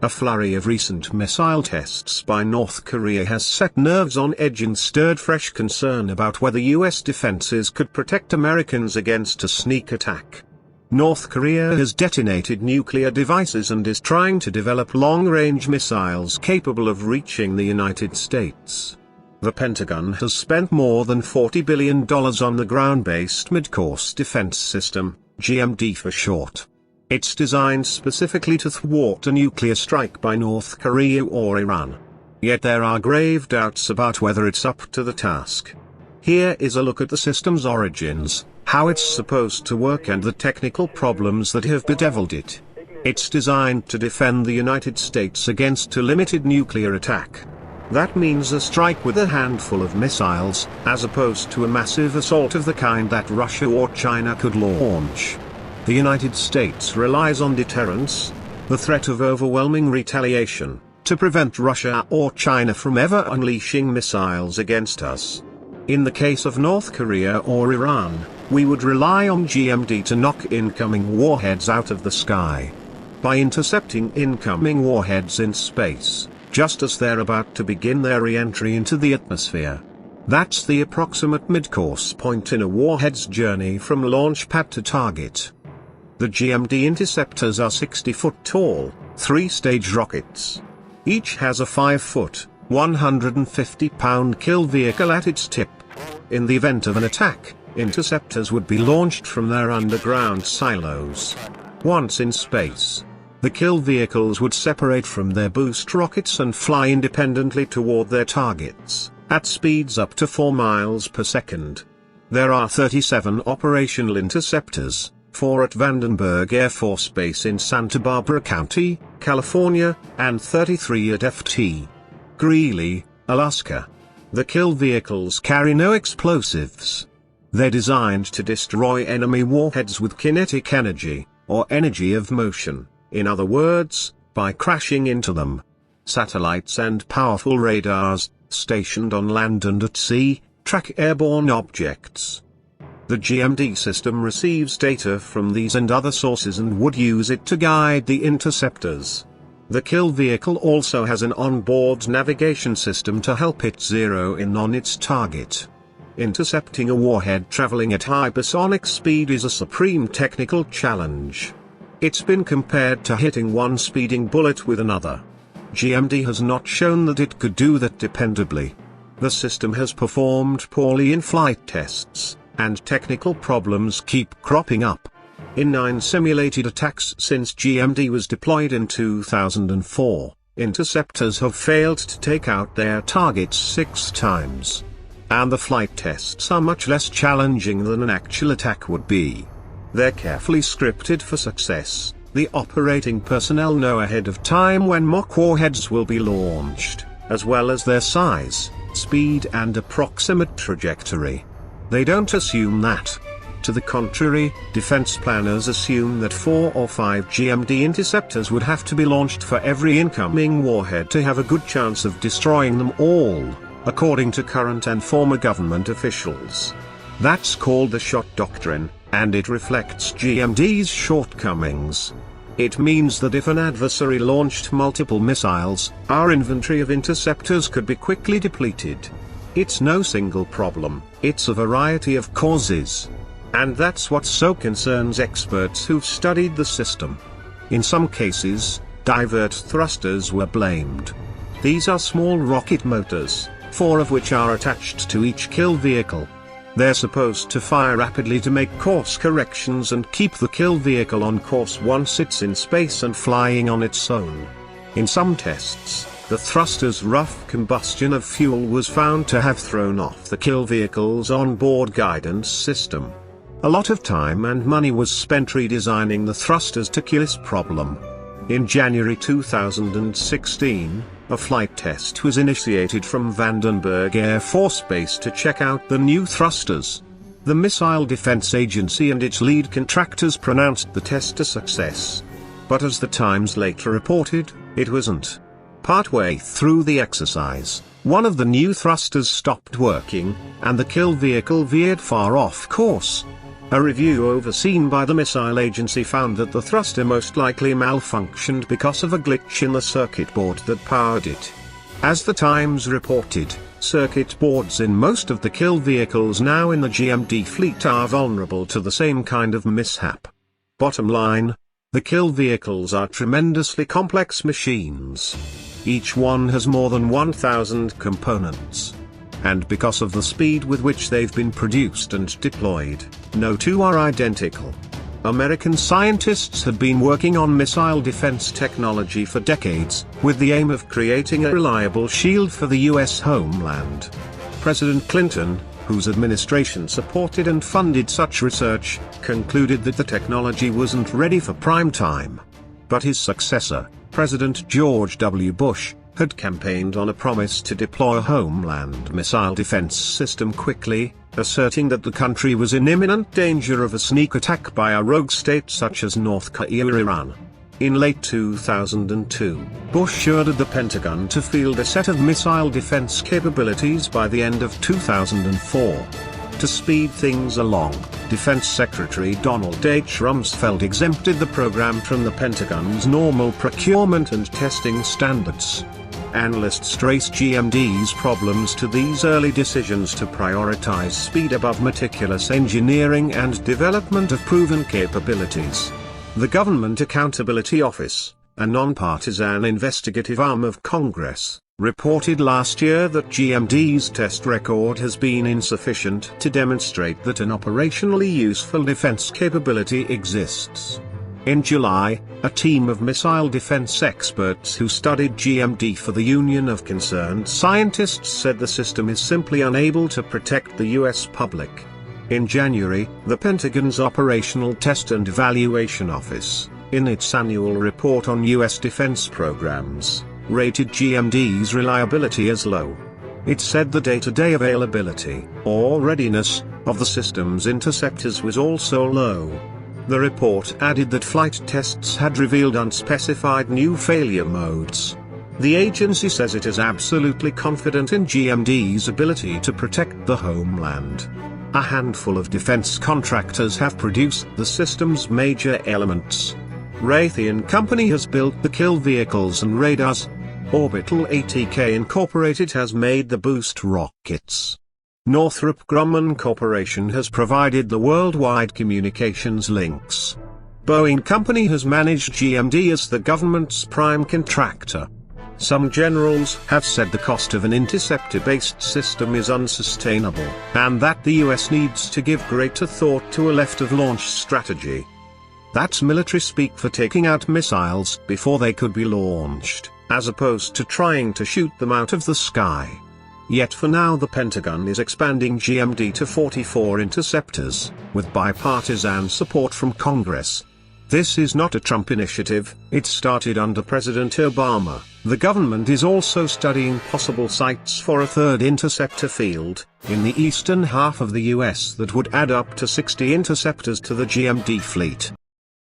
A flurry of recent missile tests by North Korea has set nerves on edge and stirred fresh concern about whether US defenses could protect Americans against a sneak attack. North Korea has detonated nuclear devices and is trying to develop long-range missiles capable of reaching the United States. The Pentagon has spent more than $40 billion on the ground-based Mid-Course Defense System, GMD for short. It's designed specifically to thwart a nuclear strike by North Korea or Iran. Yet there are grave doubts about whether it's up to the task. Here is a look at the system's origins, how it's supposed to work and the technical problems that have bedeviled it. It's designed to defend the United States against a limited nuclear attack. That means a strike with a handful of missiles, as opposed to a massive assault of the kind that Russia or China could launch. The United States relies on deterrence, the threat of overwhelming retaliation, to prevent Russia or China from ever unleashing missiles against us. In the case of North Korea or Iran, we would rely on GMD to knock incoming warheads out of the sky. By intercepting incoming warheads in space, just as they're about to begin their re-entry into the atmosphere. That's the approximate mid-course point in a warhead's journey from launch pad to target. The GMD interceptors are 60-foot tall, 3-stage rockets. Each has a 5-foot, 150-pound kill vehicle at its tip. In the event of an attack, interceptors would be launched from their underground silos. Once in space, the kill vehicles would separate from their boost rockets and fly independently toward their targets, at speeds up to 4 miles per second. There are 37 operational interceptors, 4 at Vandenberg Air Force Base in Santa Barbara County, California, and 33 at Ft. Greely, Alaska. The kill vehicles carry no explosives. They're designed to destroy enemy warheads with kinetic energy, or energy of motion, in other words, by crashing into them. Satellites and powerful radars, stationed on land and at sea, track airborne objects. The GMD system receives data from these and other sources and would use it to guide the interceptors. The kill vehicle also has an onboard navigation system to help it zero in on its target. Intercepting a warhead traveling at hypersonic speed is a supreme technical challenge. It's been compared to hitting one speeding bullet with another. GMD has not shown that it could do that dependably. The system has performed poorly in flight tests, and technical problems keep cropping up. In 9 simulated attacks since GMD was deployed in 2004, interceptors have failed to take out their targets 6 times. And the flight tests are much less challenging than an actual attack would be. They're carefully scripted for success. The operating personnel know ahead of time when mock warheads will be launched, as well as their size, speed and approximate trajectory. They don't assume that. To the contrary, defense planners assume that 4 or 5 GMD interceptors would have to be launched for every incoming warhead to have a good chance of destroying them all, according to current and former government officials. That's called the shot doctrine, and it reflects GMD's shortcomings. It means that if an adversary launched multiple missiles, our inventory of interceptors could be quickly depleted. It's no single problem, it's a variety of causes. And that's what so concerns experts who've studied the system. In some cases, divert thrusters were blamed. These are small rocket motors, 4 of which are attached to each kill vehicle. They're supposed to fire rapidly to make course corrections and keep the kill vehicle on course once it's in space and flying on its own. In some tests, the thruster's rough combustion of fuel was found to have thrown off the kill vehicle's onboard guidance system. A lot of time and money was spent redesigning the thrusters to kill this problem. In January 2016, a flight test was initiated from Vandenberg Air Force Base to check out the new thrusters. The Missile Defense Agency and its lead contractors pronounced the test a success. But as the Times later reported, it wasn't. Partway through the exercise, one of the new thrusters stopped working, and the kill vehicle veered far off course. A review overseen by the missile agency found that the thruster most likely malfunctioned because of a glitch in the circuit board that powered it. As the Times reported, circuit boards in most of the kill vehicles now in the GMD fleet are vulnerable to the same kind of mishap. Bottom line, the kill vehicles are tremendously complex machines. Each one has more than 1,000 components. And because of the speed with which they've been produced and deployed, no two are identical. American scientists had been working on missile defense technology for decades, with the aim of creating a reliable shield for the U.S. homeland. President Clinton, whose administration supported and funded such research, concluded that the technology wasn't ready for prime time. But his successor, President George W. Bush, had campaigned on a promise to deploy a homeland missile defense system quickly, asserting that the country was in imminent danger of a sneak attack by a rogue state such as North Korea or Iran. In late 2002, Bush ordered the Pentagon to field a set of missile defense capabilities by the end of 2004. To speed things along, Defense Secretary Donald H. Rumsfeld exempted the program from the Pentagon's normal procurement and testing standards. Analysts trace GMD's problems to these early decisions to prioritize speed above meticulous engineering and development of proven capabilities. The Government Accountability Office, a nonpartisan investigative arm of Congress, reported last year that GMD's test record has been insufficient to demonstrate that an operationally useful defense capability exists. In July, a team of missile defense experts who studied GMD for the Union of Concerned Scientists said the system is simply unable to protect the U.S. public. In January, the Pentagon's Operational Test and Evaluation Office, in its annual report on U.S. defense programs, rated GMD's reliability as low. It said the day-to-day availability, or readiness, of the system's interceptors was also low. The report added that flight tests had revealed unspecified new failure modes. The agency says it is absolutely confident in GMD's ability to protect the homeland. A handful of defense contractors have produced the system's major elements. Raytheon Company has built the kill vehicles and radars. Orbital ATK Incorporated has made the boost rockets. Northrop Grumman Corporation has provided the worldwide communications links. Boeing Company has managed GMD as the government's prime contractor. Some generals have said the cost of an interceptor-based system is unsustainable, and that the US needs to give greater thought to a left-of-launch strategy. That's military speak for taking out missiles before they could be launched, as opposed to trying to shoot them out of the sky. Yet for now the Pentagon is expanding GMD to 44 interceptors, with bipartisan support from Congress. This is not a Trump initiative, it started under President Obama. The government is also studying possible sites for a third interceptor field, in the eastern half of the US that would add up to 60 interceptors to the GMD fleet.